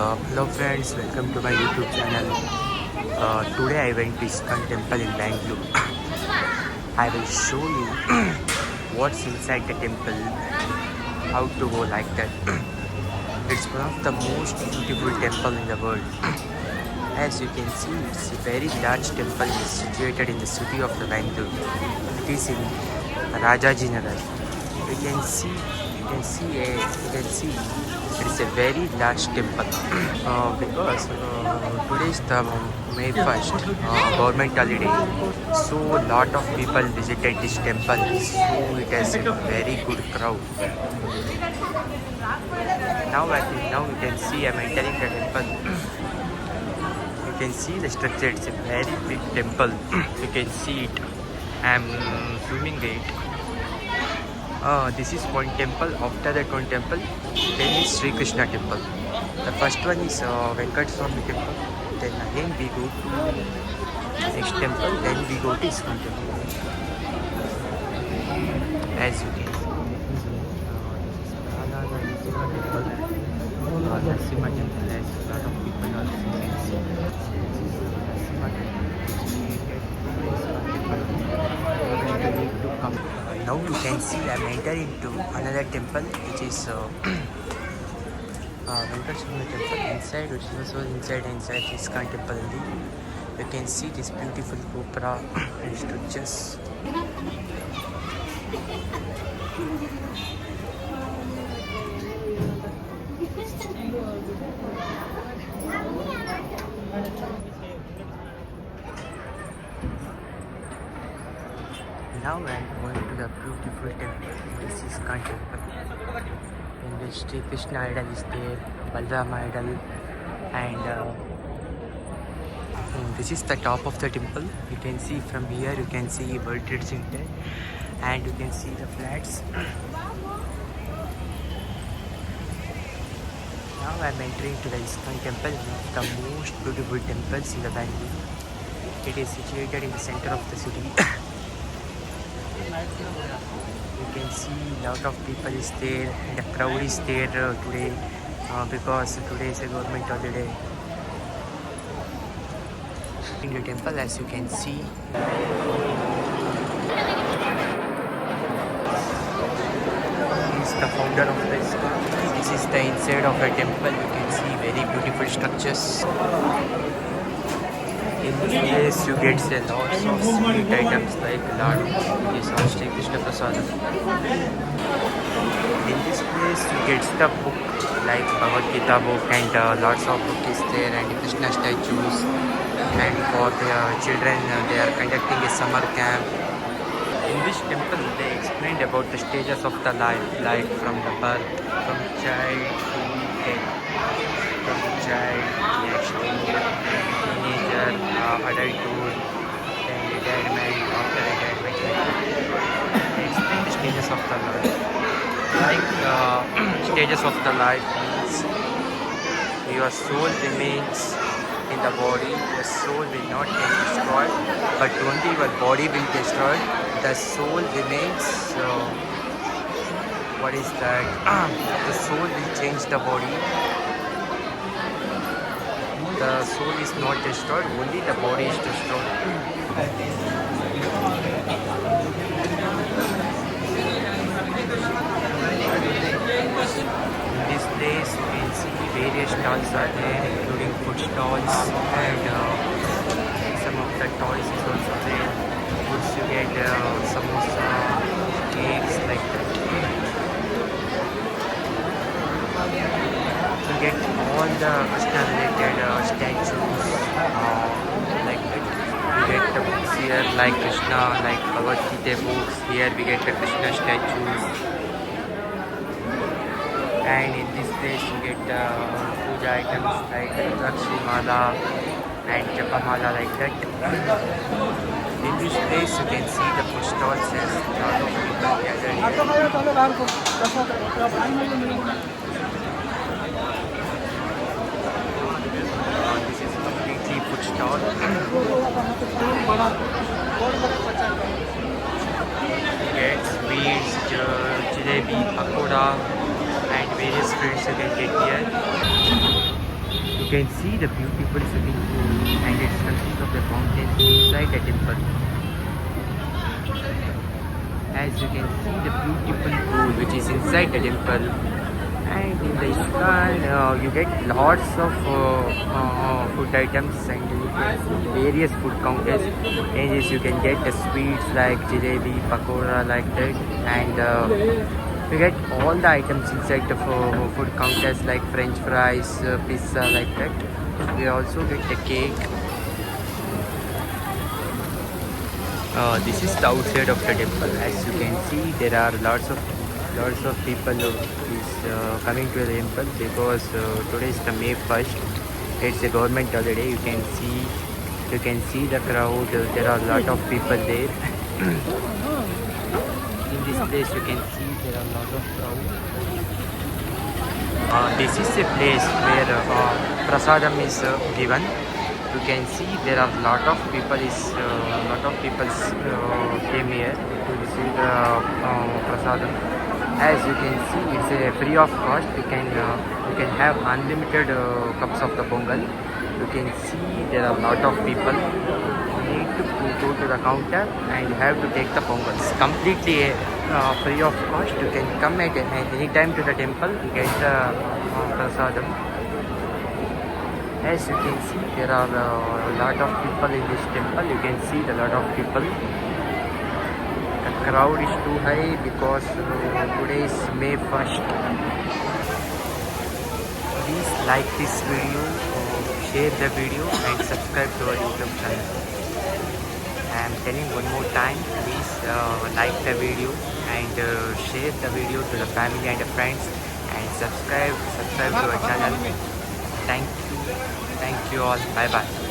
Hello friends, welcome to my YouTube channel. Today I went to ISKCON temple in Bangalore. I will show you what's inside the temple, how to go like that. It's one of the most beautiful temple in the world. As you can see, it's a very large temple situated in the city of the Bangalore. It is in Rajaji Nagar. You can see it's a very large temple because today is the May 1st, government holiday, so lot of people visited this temple, so it has a very good crowd. Now you can see I'm entering the temple. You can see the structure, it's a very big temple. You can see it. I'm zooming it. This is one temple. After that one temple, then is Sri Krishna temple. The first one is Venkat Swami temple. Then again we go to next temple. Then we go to ISKCON temple. As you can see, this is Prahalada temple. Narasimha temple has a lot of people also can see. Narasimha temple. Now you can see I'm entering into another temple, which is Venkat Swami temple inside, which is also inside ISKCON temple only. You can see this beautiful gopura and structures. Now I'm going to the beautiful temple. This is ISKCON temple, in which Sri Krishna idol is there, Balrama idol, and this is the top of the temple. You can see from here, you can see World Trade Center, and you can see the flats. Now I'm entering to the ISKCON temple, one of the most beautiful temples in the Bangalore. It is situated in the center of the city. You can see a lot of people is there, and the crowd is there today because today is a government holiday. In the temple, as you can see, he is the founder of the ISKCON. This is the inside of the temple. You can see very beautiful structures. In this place you get lots of sweet items like laddu. This is Sri Krishna Prasadam. In this place you get the book like Bhagavad Gita book, and lots of book is there, and Krishna statues. And for the children they are conducting a summer camp. In this temple they explained about the stages of the life, like from the birth, from child to death, from the child next to teenager, adulthood, then retirement, after retirement. They explain the stages of the life. Like stages of the life means your soul remains in the body, the soul will not get destroyed, but only your body will destroy. The soul remains. What is that? The soul will change the body. The soul is not destroyed, only the body is destroyed. In this place you can see various stalls are there, including food stalls, and some of the toys is also there. Foods you get samosa, cakes like that. You get all the Krishna related statues like that. You get the books here like Krishna, like Bhagavad Gita books. Here we get the Krishna statues. And in this place you get puja items like Lakshmi Mala and Japa Mala like that. In this place you can see the food stalls as a lot of people gathered here. This is completely food stall. You get sweets, jalebi, pakoda, and various fruits you can get here. You can see the beautiful swimming pool and it consists of the fountains inside the temple. As you can see the beautiful pool which is inside the temple, and in the ISKCON you get lots of food items, and you can see various food counters. And yes, you can get the sweets like jalebi, pakora like that, and you get all the items inside the food counters like french fries, pizza like that. We also get the cake. This is the outside of the temple. As you can see, there are lots of people who is coming to the temple because today is the May 1st. It's a government holiday. You can see the crowd. There are a lot of people there. In this place, you can see there are a lot of crowd. This is a place where prasadam is given. You can see there are lot of people came here to receive the prasadam. As you can see, it's a free of cost. You can have unlimited cups of the pongal. You can see there are a lot of people. You need to go to the counter and you have to take the pongal. It's completely free of cost. You can come at any time to the temple and get the prasadam. As you can see, there are a lot of people in this temple. You can see the lot of people. The crowd is too high because today is May 1st. Please like this video, share the video and subscribe to our YouTube channel. I am telling one more time, please like the video and share the video to the family and the friends, and subscribe to our channel. Thank you all. Bye bye.